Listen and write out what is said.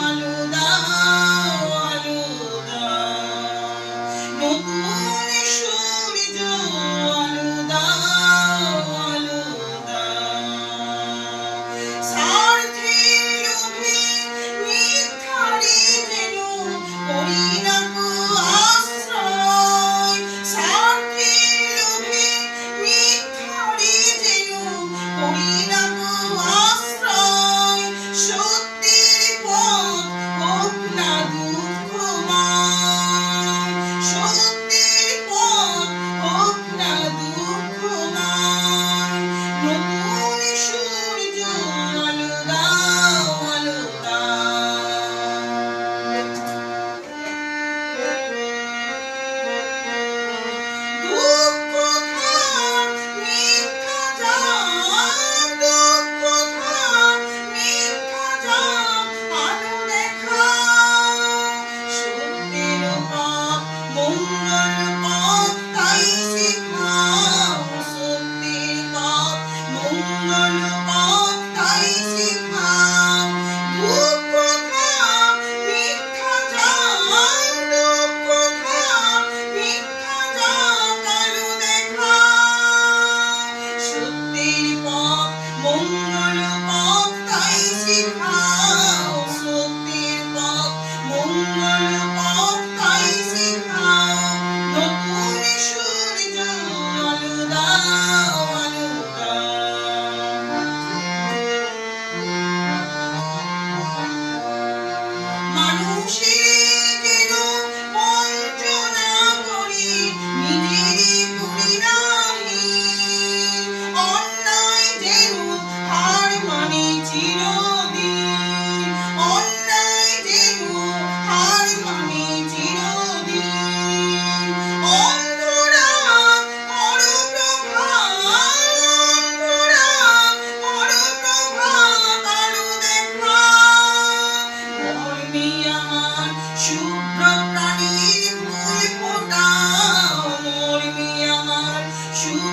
আলো দাও, আলো দাও, নতুন সূর্য আলো দাও, আলো দাও। স্বার্থের লোভে মিথ্যারে যেন করি না গো আশ্রয়, স্বার্থের লোভে মিথ্যারে যেন করি না গো আশ্রয়। সত্যের পথ হোক না দুঃখময়, সত্যের পথ হোক না দুঃখময়, নতুন সূর্য আলো দাও, আলো দাও। দুঃখ থাক মিথ্যা যাক, দুঃখ থাক মিথ্যা যাক, আলো দেখাও সত্যের পথ, মঙ্গল পথ তাই শেখাও, সত্যের পথ, মঙ্গল পথ তাই শেখাও। দুঃখ থাক মিথ্যা যাক, দুঃখ থাক মিথ্যা যাক, আলো দেখাও সত্যের পথ, মঙ্গল পথ তাই শেখাও, সত্যের পথ, মঙ্গল পথ তাই শেখাও। নতুন সূর্য আলো দাও, আলো দাও। মানুষের যেন বঞ্চনা করি নিজেরই করি নাহি, অন্যায় যেন হার মানে চিরদিন, অন্যায় যেন হার মানে চিরদিন। অন্ধরা পরপ্রভাত, অন্ধরা পরপ্রভাত, আলো দেখাও ধর্মী আমার শুভ্র প্রাণীর ফুল ফোটাও, ধর্মী আমার শুভ্র